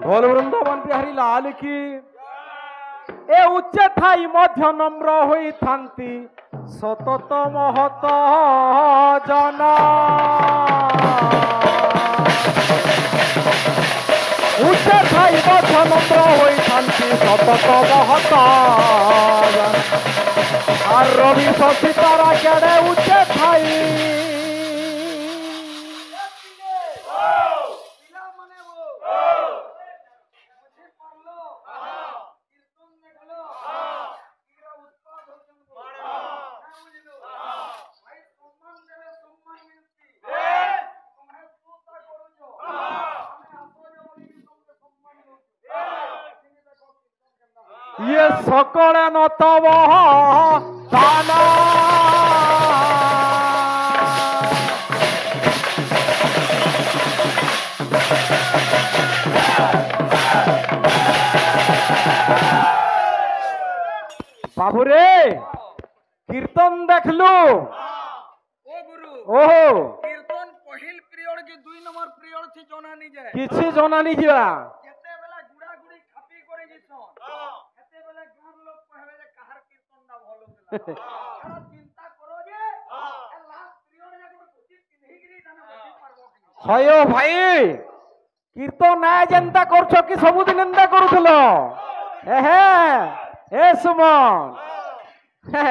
बोल वृंदावन बिहारी लाल की। ए उच्चे थाई मध्य नम्र होई थांती सतत महत जन। उच्चे थाई मध्य नम्र होई थांती सतत महत जन। আর রবি শশী তারা কেড়ে উঠে খাই ये सकले नतब दाना बाबू रे कीर्तन देखलू ओहो कीर्तन पहिल पीरियड के 2 नंबर पीरियड थी जनानी जाय किछि जनानी जा केते बेला गुडा गुडी खापी करे जिसन केते बेला गाम लोग कहबे जे कहार कीर्तन ना भलो गेला चिंता करो जे लास्ट पीरियड में कुछ पिन्ही जाने बसी पारबो कि हयो भाई कीर्तन ना जनता करछो कि सब दिन एंदा करूथलो हे ए सुमन हे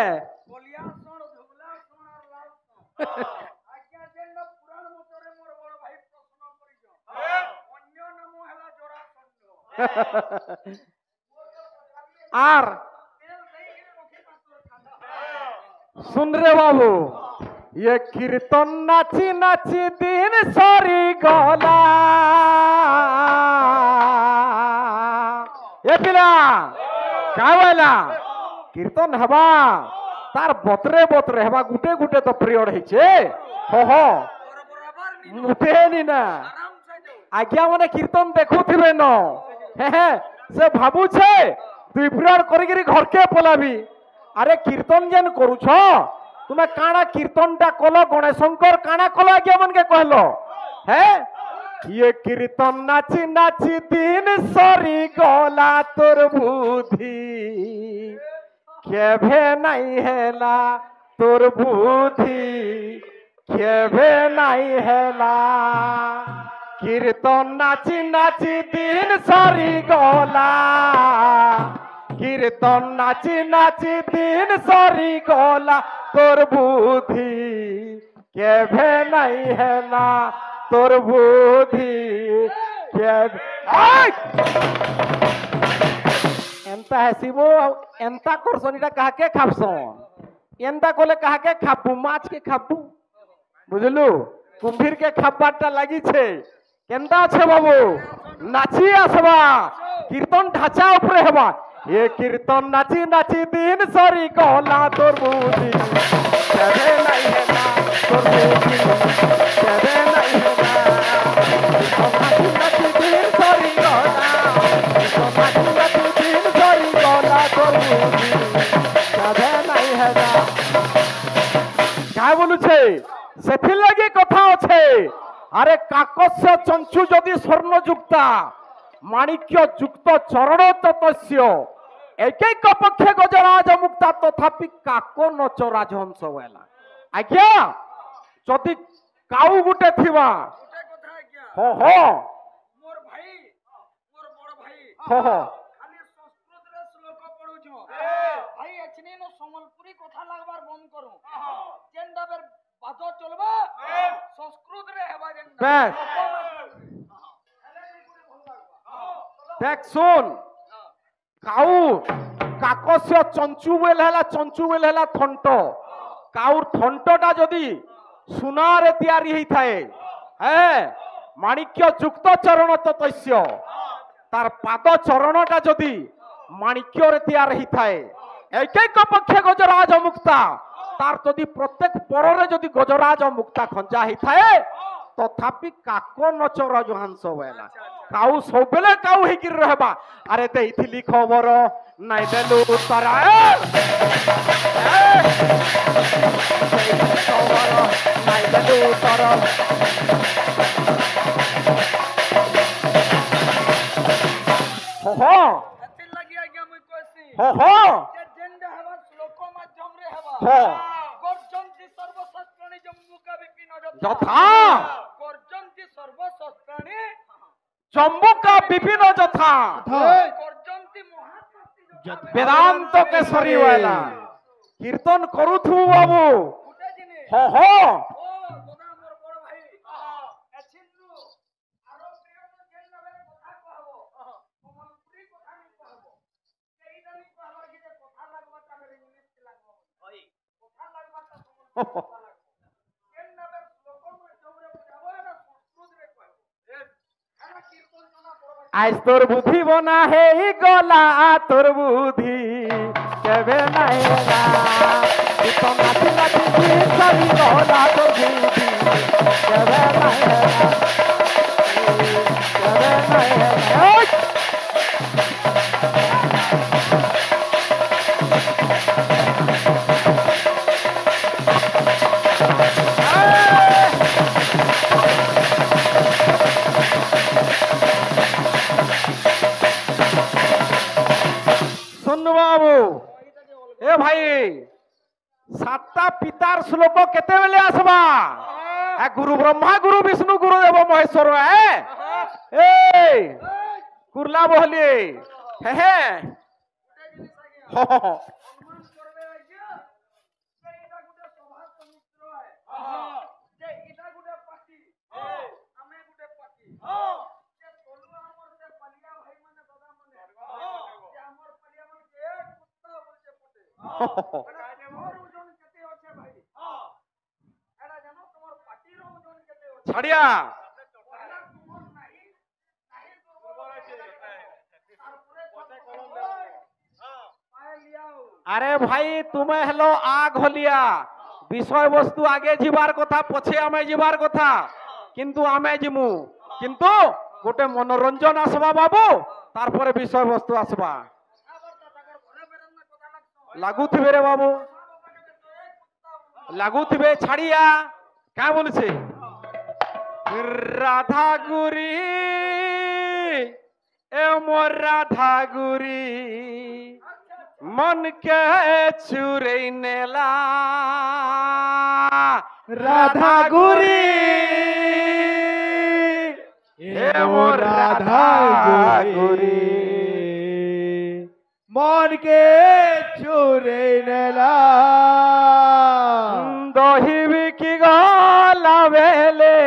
बोलिया सुन धुबला सुन और लाल सुन आज्ञा जेन पुराण मतरे मोर बड़ भाई प्रश्न करिजो अन्य नाम हला जोरा सन्नो आर सुन रे बाबू ये कीर्तन नाची नाची दिन सरी गला ए पिला का बोला कीर्तन हवा तार बतरे बतरे हवा गुटे गुटे तो पिरियड हेचे हो बराबर मुठे नी ना आराम से जो आज्ञा माने कीर्तन देखुथिबे न हे से भाबू छे दुई पिरियड करिगिरी घर के पलाबी अरे कीर्तन जेन करूछ तुमे काना कीर्तनटा कलो गणेशंकर काना कलो आज्ञा मन के कहलो हे ये कीर्तन नाची नाची दिन सरी गला तोर बुद्धि केभे नहीं हेला तोर बुद्धि केभे नहीं हेला कीर्तन नाची नाची दिन सरी गला कीर्तन नाची नाची दिन सरी गला तोर बुद्धि केभे नहीं हेला तोर बुद्धि केभे एंता हसीबो एंता करसनीटा काके खाबसन एंता कोले काके खाबू माछ के खाबू बुझलु कुंभीर के खाबाटा लागि छे केंता छे बाबू नाची आसबा कीर्तन ढाचा ऊपर हेबा ये कीर्तन नाची नाची दिन सरी कहला तोर बुद्धि केभे नहीं हेला तोर बुद्धि केभे नहीं हेला नाची नाची दिन सरी कहला नाची नाची दिन सरी कहला तोर बुद्धि केभे नहीं हेला का बोलु छे सेथिर लागे कथा আছে আরে কাকস্য চঞ্চু যদি স্বর্ণ যুক্তা মাণিক্য যুক্ত চরণ ততস্য একৈক পক্ষে গজরাজ মুক্তা তথাপি কাক নচরাজ হংস বেলা আজ্ঞা যদি কাউ গুটে থিবা গোটে কথা আজ্ঞা হ হ मोर भाई मोर बड़ भाई হ হ खाली संस्कृत रे श्लोक पढुछो भाई एछने न संबलपुरी कथा लागबार बंद करू जेंडा बेर बातो चलबा संस्कृत रे हेबा जेंडा বেশ দেখ শুন কাউ কাকস্য চঞ্চু বেল হেলা চঞ্চু বেল হেলা থন্ট কাউর থন্টটা যদি সোনারে তৈরি হই থাকে হ্যাঁ মাণিক্য যুক্ত চরণ ততস্য তার পাদ চরণটা যদি মাণিক্যরে তৈরি হই থাকে একৈক পক্ষে গজরাজ মুক্তা তার যদি প্রত্যেক পররে যদি গজরাজ মুক্তা খঞ্জা হই থাকে তথাপি কাক নচরাজ হাংস বেলা কাউ সবেলে কাউ হেকির রহবা আরে দেইথিলি খবর নাই দেলু তারা খবর নাই দেলু তারা हो ଏଥିର୍ ଲାଗି ଆଜ୍ଞା ମୁଇଁ କହେସି हो ଯେ ଯେନ୍ଟା ହେବା ଶ୍ଲୋକ ମାଧ୍ୟମରେ ହେବା हो ଗର୍ଜନ୍ତି ସର୍ବଶସ୍ତ୍ରାଣୀ ଜମ୍ବୁକା ବିପିନ ଯଥା ଗର୍ଜନ୍ତି ସର୍ବଶସ୍ତ୍ରାଣୀ ଚମ୍ବୁକା ବିପିନ ଯଥା ଗର୍ଜନ୍ତି ମହାଶକ୍ତି ବେଦାନ୍ତ କେଶରୀ ବାଲା কীর্তন করুথু বাবু ଗୁଟେ ଜିନିଷ हो हो ଓ ବୋଦା ମୋର ବଡ଼ ଭାଇ ଏଛିନ୍ରୁ ଆର ପ୍ରିୟର ଯେନ୍ ନବେରେ କଥା କହବ ସମ୍ବଲପୁରୀ କଥା ନି କହବ ସେଇଟା ନି କହବ କି ଯେ କଥା ଲାଗବା ତା ବେରେ ଇଂଲିଶ ଲାଗବ ଭାଇ କଥା ଲାଗବା ତା ସମ୍ବଲପୁରୀ କଥା ଲାଗବ ଯେନ୍ ନବେ ଶ୍ଲୋକ ମାଧ୍ୟମରେ ବୁଝାବ ଏଟା ସଂସ୍କୃତରେ କହିବ ଏଟା କୀର୍ତ୍ତନ ଜଣା ପଡବ আজ তোর বুদ্ধি বনা হে গলা তোর বুদ্ধি কেবে নাই না তো নাচি নাচি সবই গলা তোর বুদ্ধি কেবে নাই না কেবে নাই না ওই! শোন বাবু এ ভাই সাতটা পিতার শ্লোক কেতেবেলে আসবা গুরু ব্রহ্মা গুরু বিষ্ণু গুরুদেব মহেশ্বর এ কুরলা বহলি হে হে ଗୋଟେ ଜିନିଷ ଆଜ୍ଞା ସମ୍ମାନ କରବେ ଆଜ୍ଞା ଯେ ଏଇଟା ଗୋଟେ ସଭା ସମିତ୍ର ଯେ ଏଇଟା ଗୋଟେ ପାର୍ଟି ଆମେ ଗୋଟେ ପାର୍ଟି ଯେ ତଲୁ ଆମର ସେ ପାଲିଆ ଭାଇ ମାନେ ଦାଦା ମାନେ ଯେ ଆମର ପାଲିଆ ମାନେ ଯେ କୁତ୍ତା ବୋଲଛେ ପଟେ তোমার ওজন কেতে আছে ভাই এটা জানো তোমার পার্টির ওজন কেতে আছে ছাড়িয়া পহলা তোমার নাহি নাহি দুর্বল আছে তারপরে পায়ে লিয়াও আরে ভাই তুমি হেলো আগ হলিয়া বিষয়বস্তু আগে যাবার কথা পছে আমি যাবার কথা কিন্তু আমি জিমু কিন্তু গোটে মনোরঞ্জন আসবা বাবু তারপরে বিষয়বস্তু আসবা আবার তাকর ঘরে বেরান না কথা লাগতো লাগুথিবে রে বাবু বাবা কে তো এক কুত্তা লাগুথিবে ছাড়িয়া কা বলছে রাধা গুরি এ মোর রাধা গুরি মন কে চুরে নেলা রাধা গুরি এ মোর রাধা গুরি মন কে চুরে নেলা দহি বিকি গলা বেলে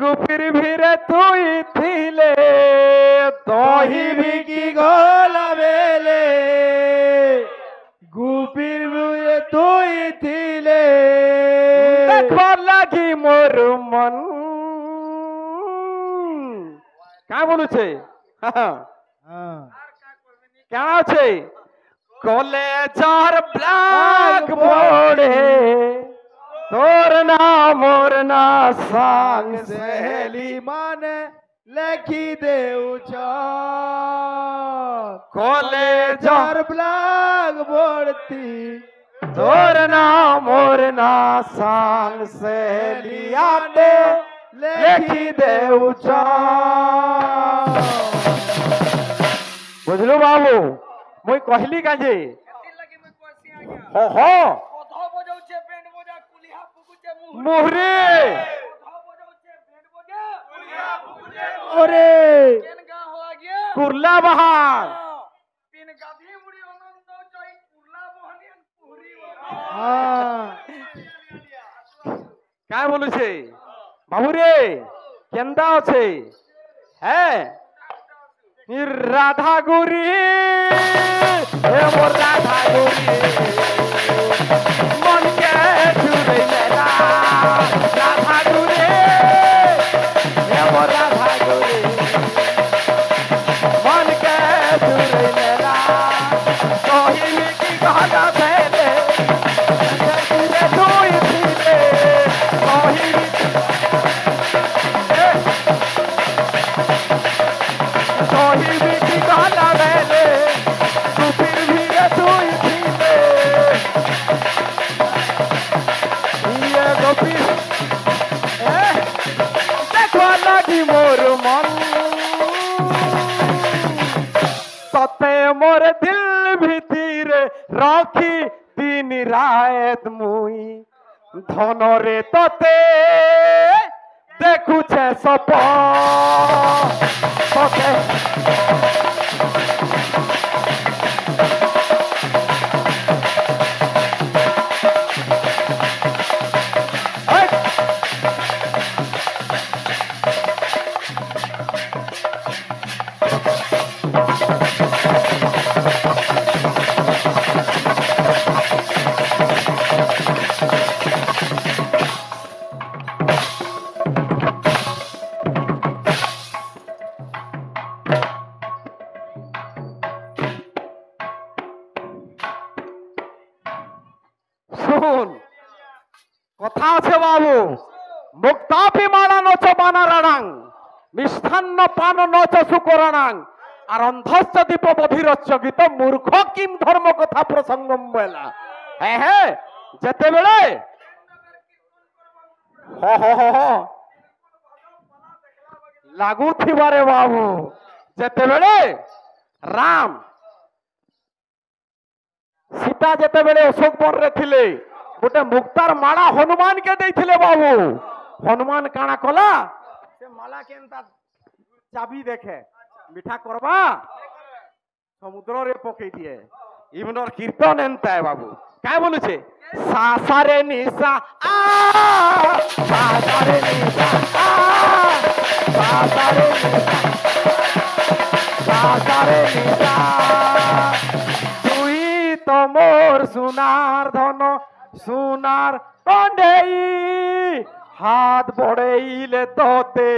গুপির ভিড়ে তুই থিলে দহি বিকি গলা বেলে গুপির বুয়ে তুই থিলে দেখবার লাগি মোর মন কা বলুছে হ্যাঁ কেন আছে কলেজর ব্ল্যাক বোর্ডে তোর না মোর না সাং সহেলি মানে লেখি দেউছ কলেজর যার ব্লাক ভর্তি তোর না মোর না সাং সেলিয়াতে লেখি দেউছ বুঝলু বাবু মুই কহিলি কাজে এতির লাগি মই কইছি আজ্ঞা হো হো কথা বজাউছে বেন্ড বজা কুলিহা ফুকুছে মুহ মুহরে কথা বজাউছে বেন্ড বজা কুলিহা ফুকুছে ওরে কেন গা হো আজ্ঞা কুরলা বাহার পিন গাধি মুড়ি আনন্দ চাই কুরলা বহনিয়ান পুরি হ্যাঁ কায় বলুছে বাবু রে কেনটা আছে হ্যাঁ রাধা গুরি হে মোর রাধা গুরি মন কে চুরে মেলা রাধা গুরি হে মোর রাধা গুরি মন কে চুরে মেলা কহিবি কি কথা ফেলে তুই ফিরে কহিবি কহিবি কি কথা ফেলে গুপির ভিড়ে তুই ফিরে ইয়ে গোপী দেখো লাগি মোর মন রাত মুই ধনরে ততে দেখুছে সপ তোকে শুন কথা আছে বাবু মুক্তাপি মানা নচ বানারাণাং মিষ্ঠান্ন পান নচ সুকরাণাং আর অন্ধস্য দীপ বধিরচ্চ গীত মূর্খ কিম ধর্ম কথা প্রসঙ্গম বেলা হ্যাঁ হ্যাঁ যেতেবেলে লাগুথিবারে বাবু যেতেবেলে রাম সীতা যেতেবেলে অশোক বନରେ ଥିଲେ গোটে মুক্তার মালা হনুমান কে ଦେଇଥିଲେ বাবু হনুমান কাଣା কলা সে মালা কেনতা চাবি দেখে মিঠা করবা সমুদ্রে পকাই দিয়ে ইমনর কীর্তন এনতা বাবু কাই বলুছে সাসারে নিসা আ সাসারে নিসা আ সাসারে নিসা সাসারে নিসা তুই তো মোর সোনার ধন সোনার কন্ডেই হাত বড়েইলে তোতে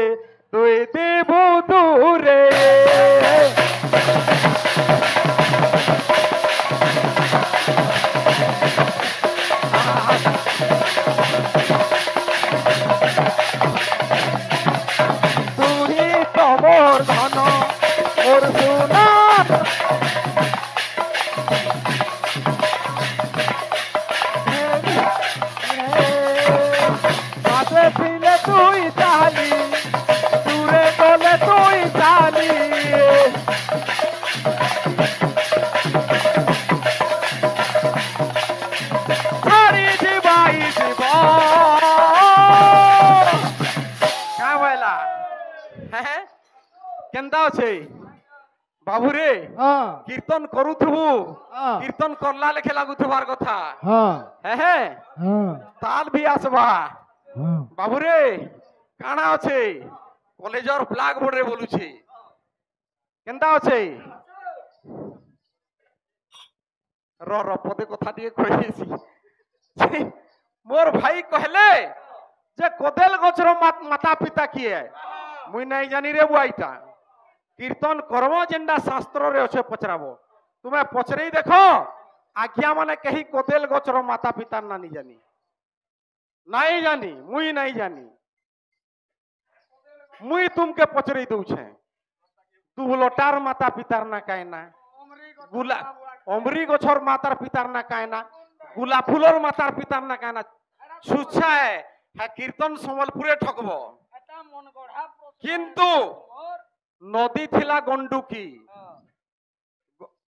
তুই দেবু দূরে তুই তো মোর ধন মোর সোনার কাছে ছিলে তুই চালি দূরে গলে তুই চালি ছাড়ি দিবাই দিব কাঁ বলা হ্যাঁ কেনতা আছে বাবুরে হ্যাঁ কীর্তন করুথিবু হ্যাঁ কীর্তন করলা লেখে লাগুথিবার কথা হ্যাঁ হ্যাঁ হ্যাঁ হ্যাঁ তাল ভি আসবা হ্যাঁ বাবুরে কাଣା আছে কলেজর ব্ল্যাক বোর্ডে বলুছে কেনতা আছে র পদে কথা দিয়ে কইছি মোর ভাই কহলে যে কদেল গছর মাতা পিতা কিয়ে মুই নাই জানি রে বুয়াইটা কীর্তন করব যেটা শাস্ত্রে অছে পচরাব তুমি পচরেই দেখো আজ্ঞা মানে কেহি কদেল গছর মাতা পিতার নানি জানি নাই জানি মুই নাই জানি মুই তুমকে পচরেই দউছে দুবলটার মাতা পিতার না কায় না গুলা অমরি গছর মাতার পিতার না কায় না গোলাপ ফুলর মাতার পিতার না কায় না সুচ্ছায় হ্যাঁ কীর্তন সম্বলপুরে ঠকব এটা মন গড়া প্রশ্ন কিন্তু মোর নদী থিলা গন্ডুকি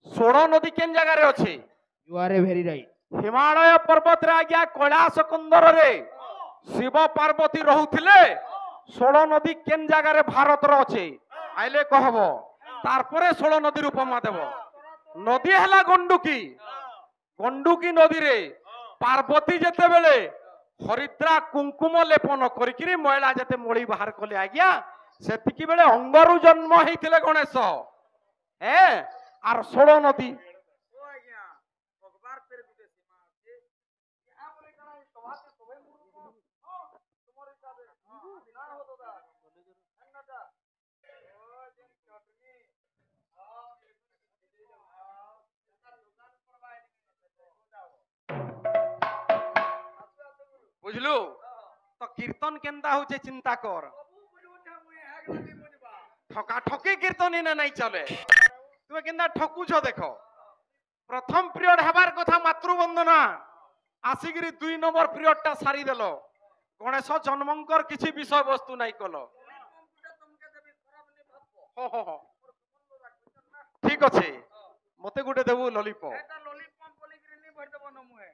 ষোড় নদী কেন জায়গায় আছে you are a very right Himalaya পর্বতরে আজ্ঞা কৈলাস কুন্দরে শিব পার্বতী রহুଥିଲେ ষোড় নদী কেন জায়গায় ভারতর আছে আইলে কহব তারপরে ষোড় নদীর উপমা দেব নদী হেলা গন্ডুকি গন্ডুকি নদীরে পার্বতী যেতেবেলে হরিদ্রা কুঙ্কুম লেপন করিকি ময়লা যেতে মଳି বাহার কলে আজ্ঞা সেতিকি বেলে অঙ্গরু জন্ম হইଥିଲେ গণেশ হ্যাঁ আর ষোড় নদী ও আজ্ঞা ভগবান ফের বিদেশি মা আছে ইহা বলে কানা এই সভাতে সবে মুরুব তোমার হিসাবে বিধান হতো দা अन्नदा ও যে চটনি বুঝলু তো কীর্তন কেনতা হচ্ছে চিন্তা কর ঠকা ঠকি কীর্তন এনে নাই চলে তুমি কেনতা ঠকুছ দেখো প্রথম পিরিয়ড হবার কথা মাতৃবন্দনা আসিকি 2 নম্বর পিরিয়ডটা সারি দেল গণেশ জন্মঙ্কর কিছু বিষয়বস্তু নাই কল ঠিক আছে মতে গোটে দেবু ললিপপ এটা ললিপপ বলি করে নি ভর দেব ন মুহে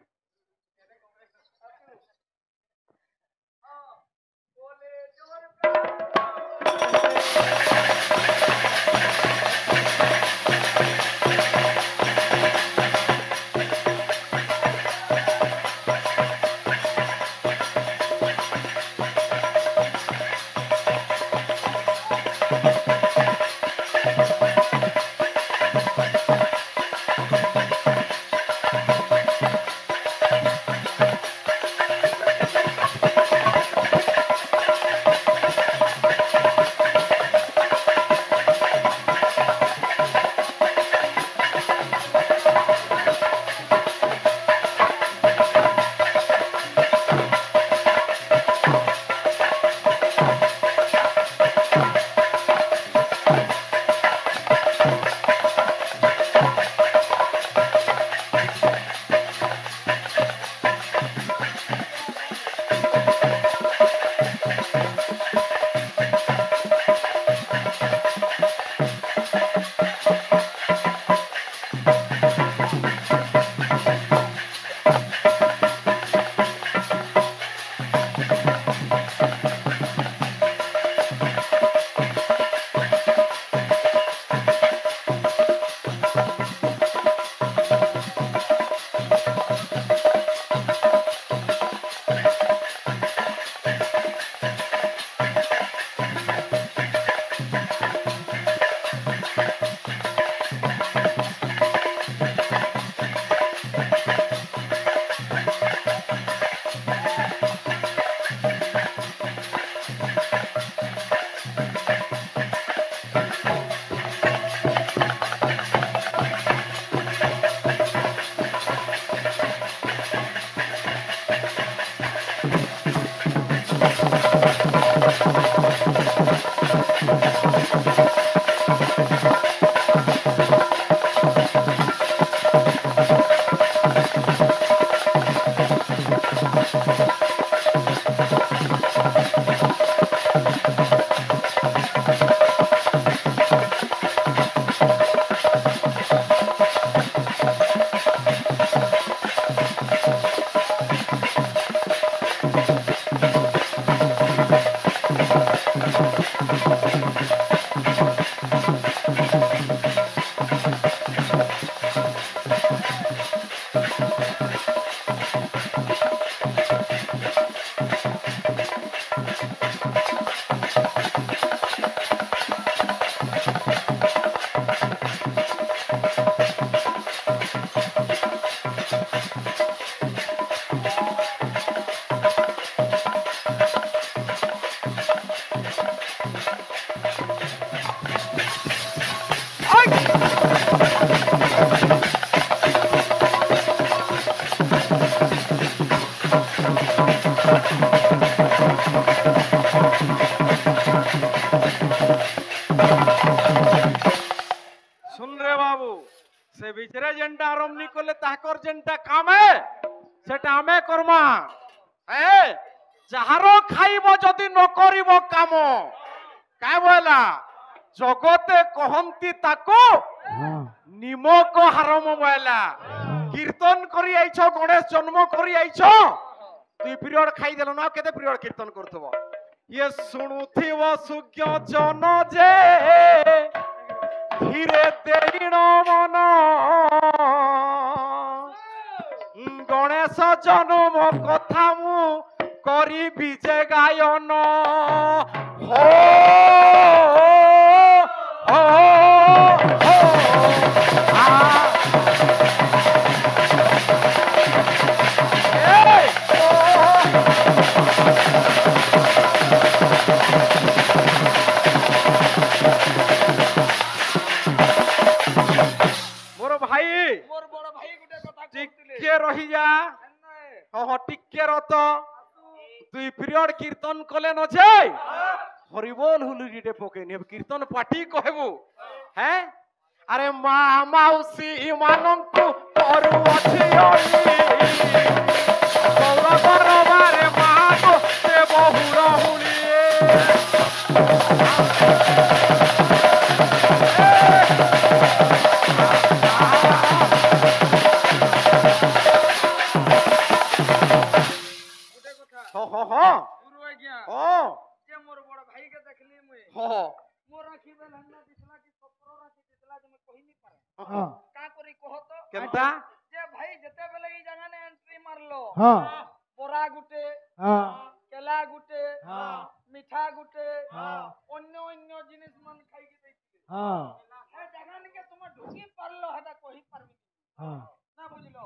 এমনি করলে তাহাকর যেনটা কামে সেটা আমি করমা। হ্যাঁ, যাহার খাইব যদি ন করিব কাম কাই বলা জগতে কহন্তি তাকো হ্যাঁ নিমক হারম বয়লা। কীর্তন করি আইছ, গণেশ জন্ম করি আইছ, তুই পিরিয়ড খাই দেল না, কেতে পিরিয়ড কীর্তন করথব। ইয়ে শুণুথিব সুজ্ঞ জন যে ধীরে দেইণ মন, গণেশ জন্ম কথা মু করিবি যে গায়ন। হো হো হো আ এই ও মোর ভাই মোর বড় ভাই গুটে কথা কইতিলে টিকে রহি যা। হ টিকে রত তুই পিরিয়ড কীর্তন কলে ন যাই হরিবোল হুলুরিটে পকে নে কীর্তন পাটি কহবু। হ্যাঁ, আরে মা মাউসী মানঙ্কু করু ଅଛି গৌরবরবারে মাগো সে বহু রহুলিয়ে। গুটে কথা হ হ হ গুরু আজ্ঞা হ যে মোর বড় ভাইকে দেখলি মুই হ মোর রাখি বেল হন্না দিছলা কি সপর রাখি দিছলা যে মুই কহি নি পারে হ্যাঁ কা করি কহ তো কেনটা যে ভাই যেতে বেলে এই জায়গানে এন্ট্রি মারলো হ্যাঁ বড়া গুটে হ্যাঁ কেলা গুটে হ্যাঁ মিঠা গুটে হ্যাঁ অন্য অন্য জিনিস মান খাইকি দেইছিলে হ্যাঁ এ জায়গানিকে তুমি ঢুকি পারলো হেটা কহি পারবি হ্যাঁ না বুঝলো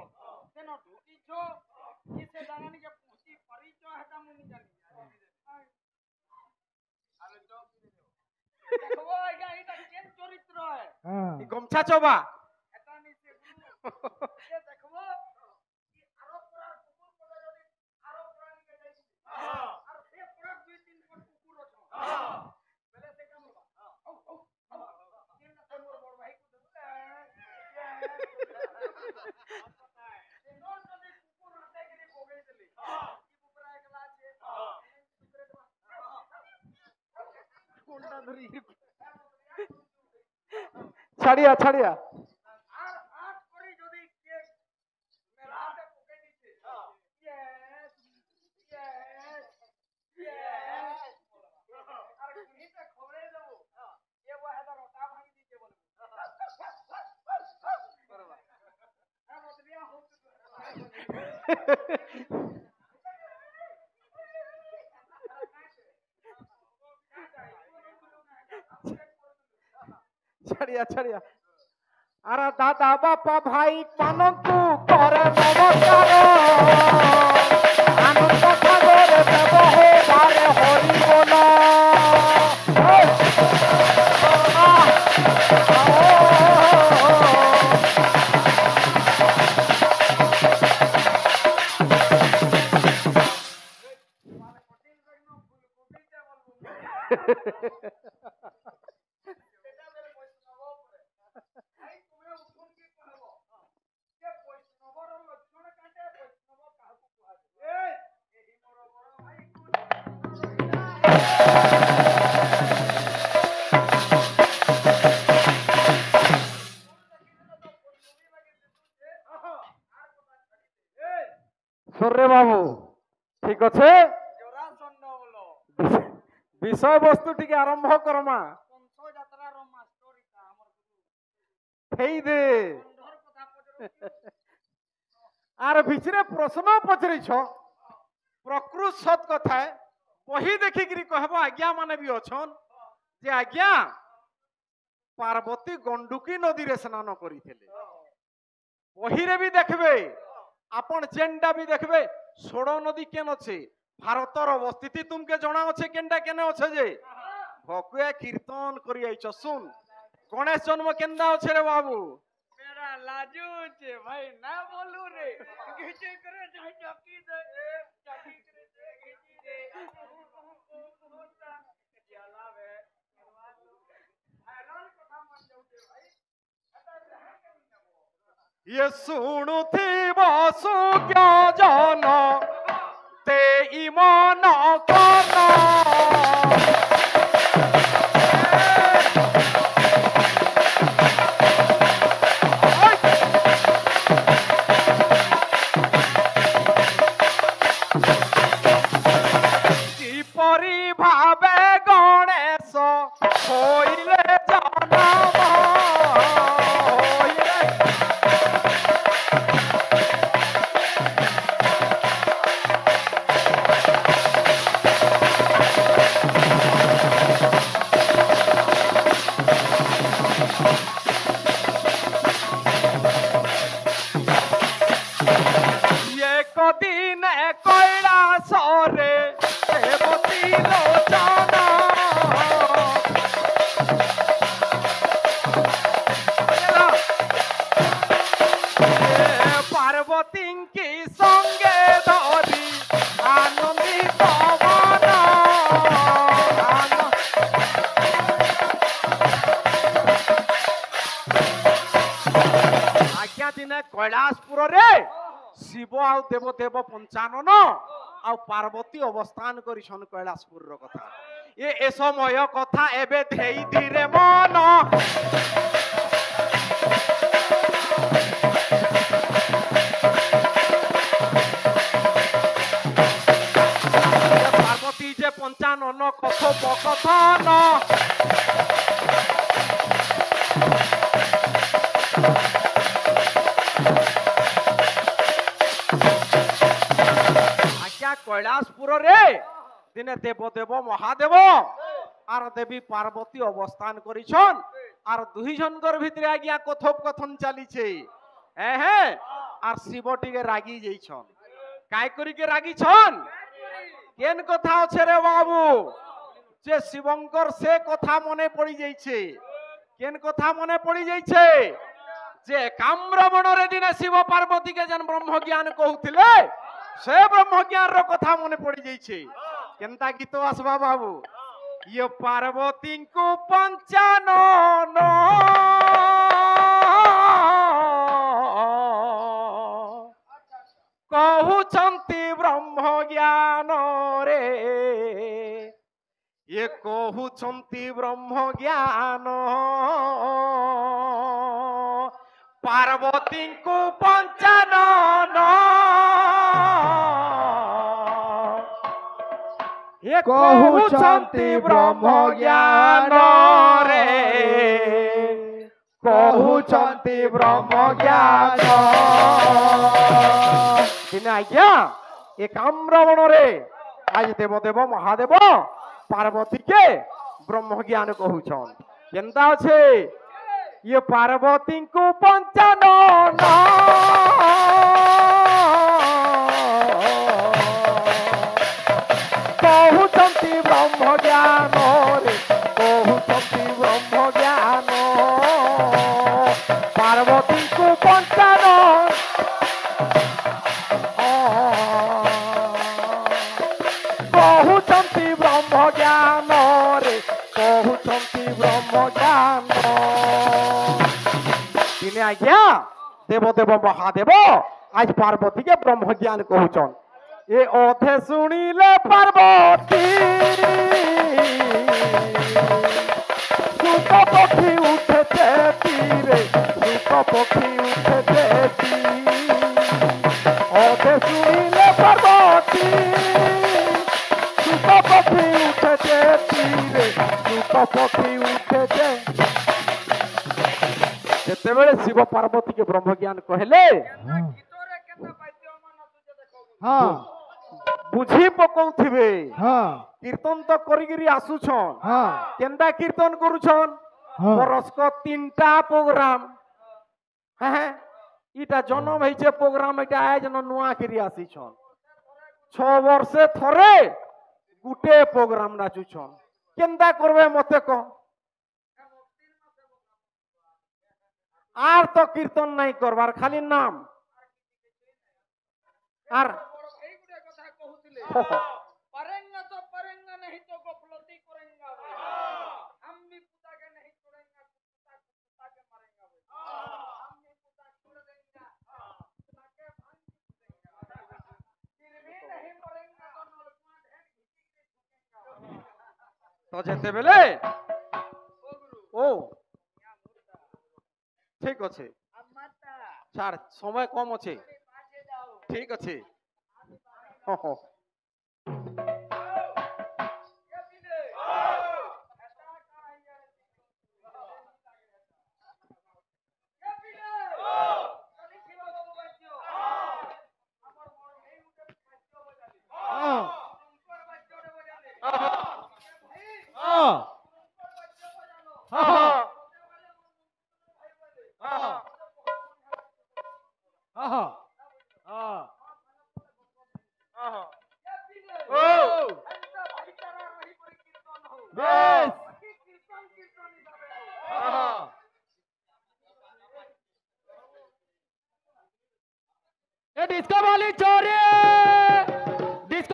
কেন ঢুকিছ কি সে জায়গানিকে পৌঁছি পারিছ হেটা মুই নি জানি আরে তো দেখো আজ্ঞা এটা কেন চরিত্র হয় হ্যাঁ গমছা চবা এটা নিচে গুরু সে দেখবো কি আরো পুরার কুকুর পড়ে যদি আরো পুরানিকে যাইছি আর সে পুরার দুই তিন কোন কুকুর আছে বলে সে কেমন কেন সে মোর বড় ভাই কো দেবো সেনর যদি কুকুর রাতে গিয়ে বগেই দিলি কি কুকুর একলা আছে কোনটা ধরি ছাড়িয়া ছাড়িয়া আর হাত করে যদি কে মেলাতে পকে দিতে ইয়েস ইয়েস ইয়েস আর কুনিতে খবরে দেব এ ওয়াহাদা রটা ভাঙি দিতে বলবো বরাবর হ্যাঁ মতলিয়া হোক ছাড়িয়া ছাড়িয়া আরে দাদা বাপা ভাই মানন্তু করে নমস্কার আনন্দ সাগরে দেব হে বারে হরি বল। মানে কঠিন রইনো ফুলকপিতে বলবো সেটা বের বৈষ্ণব করে ভাই তুমি উঠুন কি কহব যে বৈষ্ণবর লক্ষণ কাটে বৈষ্ণব কাহকু কুহাবে এই মোর বড় ভাই সরে বাবু ঠিক আছে, জোড়া চন্ড বলো বিষয়বস্তু টিকে আরম্ভ করমা। কংস যাত্রার মাস্টার ইটা আমার গুরু হেই দে বন্ধর কথা পচর আর ভিতরে প্রশ্ন পচরিছ প্রকৃত সৎ কথায় বহি দেখিকি কহব আজ্ঞা মানে বি অছন যে আজ্ঞা পার্বতী গণ্ডুকি নদীরে স্নান করিଥିଲେ। বহিরে বি দেখবে আপন যেনটা বি দেখবে ষোড় নদী কেন আছে ভারতর অবস্থিতি তুমকে জনা আছে কেনটা কেন আছে যে ভকুয়া কীর্তন করি আইছ। শুন গণেশ জন্ম কেনটা আছে রে বাবু। मेरा लाजू छे भाई ना बोलू रे घिचे करे जाय चकी दे चकी करे दे घिची रे जाला वे हैरान कथा मन जाऊ दे भाई आता रह के नबो ଇଏ ଶୁଣୁଥିବ ସୁଜ୍ଞ ଜନ ତେଇ ମନ କନ କିପରି ଭାବେ ଗଣେଶ ହୋଇଲେ ଜନମ ହୋଇଲେ একদিনে কৈলাসরে দেবতী লোচন পার্বতীঙ্কি সঙ্গে ধরি আনন্দিত মন আজ্ঞা দিনে কৈলাসপুরে শিব আউ দেবদেব পঞ্চানন আউ পার্বতী অবস্থান করিছন কৈলাসপুর কথা এ সময় কথা এবে ধেই ধীরে মন পার্বতী যে পঞ্চানন কথোপকথন কৈলাসপুরে দিনে দেবদেব মহাদেব আর দেবী পার্বতী অবস্থান করিছন আর দুইজনকর ভিতরে আজ্ঞা কথোপকথন চালিছে হ্যাঁ আর শিব টিকে রাগি যাইছন কাই করিকে রাগিছন কেন কথা আছে রে বাবু যে শিবঙ্কর সে কথা মনে পড়ি যাইছে কেন কথা মনে পড়ি যাইছে যে কাম্রবণরে দিনে শিব পার্বতীকে যেন ব্রহ্মজ্ঞান কহুଥିଲେ সে ব্রহ্মজ্ঞানর কথা মনে পড়ি যাইছে কেনতা গীত আসবা বাবু ইয়ে পার্বতীଙ୍କୁ পঞ্চানন কহুଛନ୍ତି ব্রহ্মজ্ঞান রে ইয়ে কহুଛନ୍ତି ব্রহ্মজ্ঞান পার্বতীଙ୍କୁ পঞ্চানন କହୁଛନ୍ତି ବ୍ରହ୍ମଜ୍ଞାନ ରେ କହୁଛନ୍ତି ବ୍ରହ୍ମଜ୍ଞାନ দিনে আজ্ঞা এ কাম্রবণরে আজ দেবদেব মহাদেব পার্বতীকে ব্রহ্মজ্ঞান কহুছন কেনতা আছে ইয়ে পার্বতীଙ୍କୁ পঞ্চানন কহুଛନ୍ତି ব্রহ্মজ্ঞান রে কহুଛନ୍ତି ব্রহ্মজ্ঞান পার্বতীଙ୍କୁ পঞ্চানন কহুଛନ୍ତି ব্রহ্মজ্ঞান রে কহুଛନ୍ତି ব্রহ্মজ্ঞান দিনে আজ্ঞা দেবদেব মহাদেব আজ পার্বতীকে ব্রহ্মজ্ঞান কহুছন এ অধে শুনিলে পার্বতী সুখ পক্ষী উঠেছে তীরে সুখ পক্ষী উঠেছে অধে শুনিলে পার্বতী সুখ পক্ষী উঠেছে তীরে সুখ পক্ষী উঠেছে যেতেবেলে শিব পার্বতীকে ব্রহ্মজ্ঞান কহিলে গীতরে কেতে বাদ্য মান তুজে দেখো ହଁ বুঝি পকাউথিবে ହଁ কীর্তন তো করিগিরি আসুছন ହଁ কেনটা কীর্তন করুছন ହଁ বরস্ক 3টা প্রোগ্রাম হ্যাঁ ইটা জন্ম হইছে প্রোগ্রাম এটা আয়োজন নুয়া করি আসিছন 6 বর্ষে থরে গুটে প্রোগ্রাম নাচুছন কেনটা করবে মতে কহ আর তো কীর্তন নাই করবার খালি নাম আর এইগুলা কথা কহুଥିଲେ परेंगे तो परेंगे नहीं तो गफलती करेंगे हम भी पुता के नहीं छोड़ेंगे कुत्ता के मारेंगे हम भी पुता छोड़ देंगे তো যেতেবেলে ও ঠিক আছে আমারটা ছাড় সময় কম আছে পাশে যাও ঠিক আছে